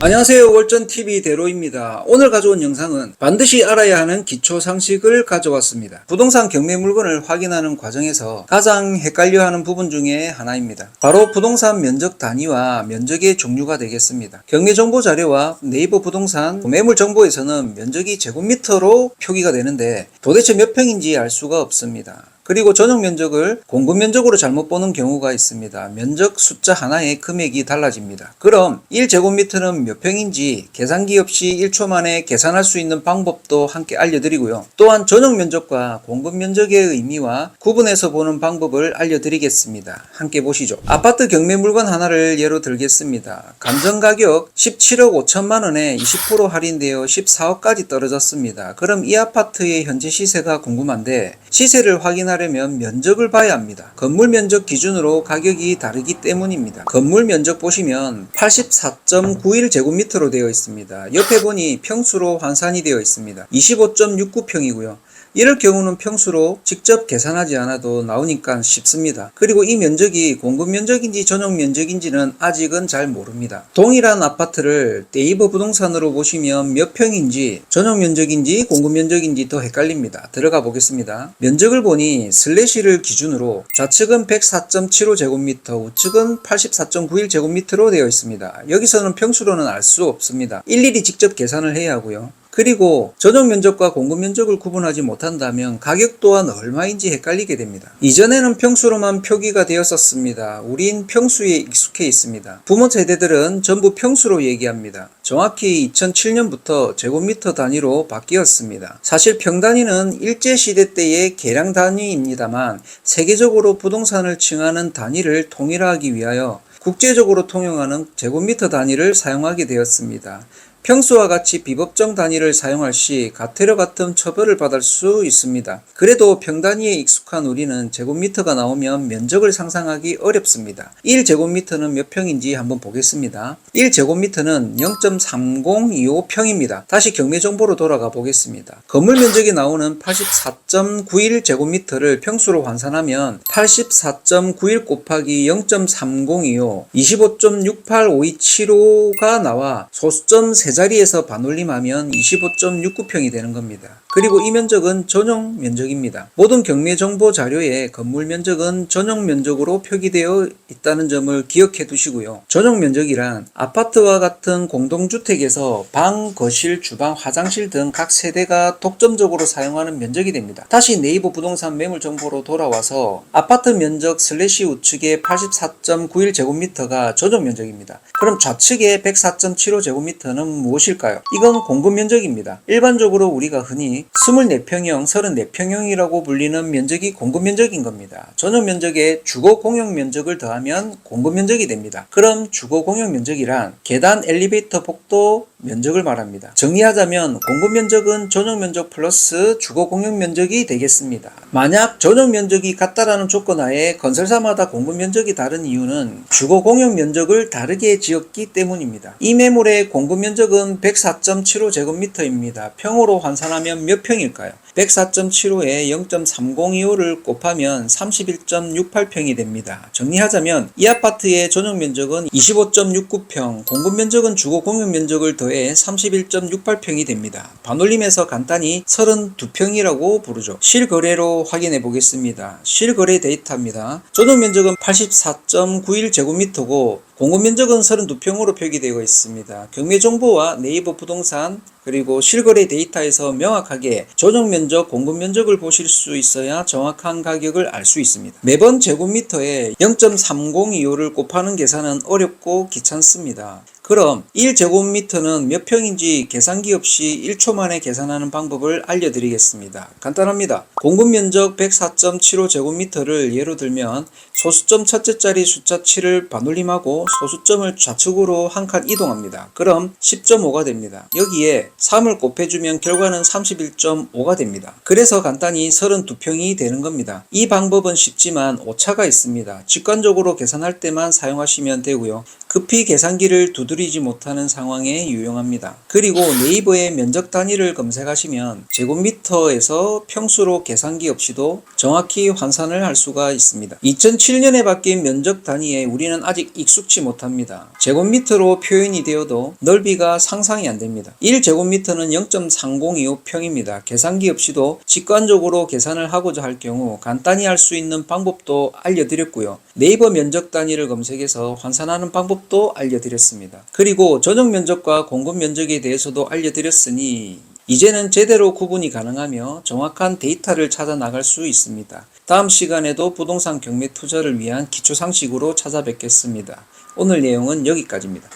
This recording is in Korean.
안녕하세요. 월전TV 대로입니다. 오늘 가져온 영상은 반드시 알아야 하는 기초 상식을 가져왔습니다. 부동산 경매 물건을 확인하는 과정에서 가장 헷갈려하는 부분 중에 하나입니다. 바로 부동산 면적 단위와 면적의 종류가 되겠습니다. 경매 정보 자료와 네이버 부동산 매물 정보에서는 면적이 제곱미터로 표기가 되는데 도대체 몇 평인지 알 수가 없습니다. 그리고 전용 면적을 공급 면적으로 잘못 보는 경우가 있습니다. 면적 숫자 하나에 금액이 달라집니다. 그럼 1제곱미터는 몇 평인지 계산기 없이 1초 만에 계산할 수 있는 방법도 함께 알려드리고요. 또한 전용 면적과 공급 면적의 의미와 구분해서 보는 방법을 알려드리겠습니다. 함께 보시죠. 아파트 경매 물건 하나를 예로 들겠습니다. 감정가격 17억 5천만 원에 20% 할인되어 14억까지 떨어졌습니다. 그럼 이 아파트의 현재 시세가 궁금한데 시세를 확인하려면 면적을 봐야 합니다. 건물 면적 기준으로 가격이 다르기 때문입니다. 건물 면적 보시면 84.91제곱미터로 되어 있습니다. 옆에 보니 평수로 환산이 되어 있습니다. 25.69평이고요. 이럴 경우는 평수로 직접 계산하지 않아도 나오니까 쉽습니다. 그리고 이 면적이 공급 면적인지 전용 면적인지는 아직은 잘 모릅니다. 동일한 아파트를 네이버 부동산으로 보시면 몇 평인지 전용 면적인지 공급 면적인지 더 헷갈립니다. 들어가 보겠습니다. 면적을 보니 슬래시를 기준으로 좌측은 104.75제곱미터, 우측은 84.91제곱미터로 되어 있습니다. 여기서는 평수로는 알 수 없습니다. 일일이 직접 계산을 해야 하고요. 그리고 전용 면적과 공급 면적을 구분하지 못한다면 가격 또한 얼마인지 헷갈리게 됩니다. 이전에는 평수로만 표기가 되었었습니다. 우린 평수에 익숙해 있습니다. 부모 세대들은 전부 평수로 얘기합니다. 정확히 2007년부터 제곱미터 단위로 바뀌었습니다. 사실 평단위는 일제시대 때의 계량 단위입니다만 세계적으로 부동산을 칭하는 단위를 통일하기 위하여 국제적으로 통용하는 제곱미터 단위를 사용하게 되었습니다. 평수와 같이 비법정 단위를 사용할 시 가태료 같은 처벌을 받을 수 있습니다. 그래도 평단위에 익숙한 우리는 제곱미터가 나오면 면적을 상상하기 어렵습니다. 1제곱미터는 몇 평인지 한번 보겠습니다. 1제곱미터는 0.3025평입니다. 다시 경매 정보로 돌아가 보겠습니다. 건물 면적이 나오는 84.91제곱미터를 평수로 환산하면 84.91 곱하기 0.3025, 25.68527호가 나와 소수점 세 자리에서 반올림하면 25.69평이 되는 겁니다. 그리고 이 면적은 전용 면적입니다. 모든 경매 정보 자료에 건물 면적은 전용 면적으로 표기되어 있다는 점을 기억해 두시고요. 전용 면적이란 아파트와 같은 공동주택에서 방, 거실, 주방, 화장실 등 각 세대가 독점적으로 사용하는 면적이 됩니다. 다시 네이버 부동산 매물 정보로 돌아와서 아파트 면적 슬래시 우측의 84.91제곱미터가 전용 면적입니다. 그럼 좌측의 104.75제곱미터는 무엇일까요? 이건 공급 면적입니다. 일반적으로 우리가 흔히 24평형, 34평형이라고 불리는 면적이 공급 면적인 겁니다. 전용 면적에 주거 공용 면적을 더하면 공급 면적이 됩니다. 그럼 주거 공용 면적이란 계단, 엘리베이터, 복도 면적을 말합니다. 정리하자면 공급 면적은 전용 면적 플러스 주거 공용 면적이 되겠습니다. 만약 전용 면적이 같다라는 조건 하에 건설사마다 공급 면적이 다른 이유는 주거 공용 면적을 다르게 지었기 때문입니다. 이 매물의 공급 면적은 104.75제곱미터입니다. 평으로 환산하면 몇 평일까요? 104.75에 0.3025를 곱하면 31.68평이 됩니다. 정리하자면 이 아파트의 전용 면적은 25.69평, 공급 면적은 주거 공용 면적을 더해 31.68평이 됩니다. 반올림해서 간단히 32평이라고 부르죠. 실거래로 확인해 보겠습니다. 실거래 데이터입니다. 전용 면적은 84.91제곱미터고 공급 면적은 32평으로 표기되어 있습니다. 경매 정보와 네이버 부동산 그리고 실거래 데이터에서 명확하게 전용 면적, 공급 면적을 보실 수 있어야 정확한 가격을 알 수 있습니다. 매번 제곱미터에 0.3025를 곱하는 계산은 어렵고 귀찮습니다. 그럼 1제곱미터는 몇 평인지 계산기 없이 1초 만에 계산하는 방법을 알려드리겠습니다. 간단합니다. 공급 면적 104.75제곱미터를 예로 들면 소수점 첫째 자리 숫자 7을 반올림하고 소수점을 좌측으로 한 칸 이동합니다. 그럼 10.5가 됩니다. 여기에 3을 곱해주면 결과는 31.5가 됩니다. 그래서 간단히 32평이 되는 겁니다. 이 방법은 쉽지만 오차가 있습니다. 직관적으로 계산할 때만 사용하시면 되고요. 급히 계산기를 두드려 두드리지 못하는 상황에 유용합니다. 그리고 네이버에 면적 단위를 검색하시면 제곱미터에서 평수로 계산기 없이도 정확히 환산을 할 수가 있습니다. 2007년에 바뀐 면적 단위에 우리는 아직 익숙치 못합니다. 제곱미터로 표현이 되어도 넓이가 상상이 안 됩니다. 1제곱미터는 0.3025평입니다. 계산기 없이도 직관적으로 계산을 하고자 할 경우 간단히 할 수 있는 방법도 알려드렸고요. 네이버 면적 단위를 검색해서 환산하는 방법도 알려드렸습니다. 그리고 전용 면적과 공급 면적에 대해서도 알려드렸으니 이제는 제대로 구분이 가능하며 정확한 데이터를 찾아 나갈 수 있습니다. 다음 시간에도 부동산 경매 투자를 위한 기초 상식으로 찾아뵙겠습니다. 오늘 내용은 여기까지입니다.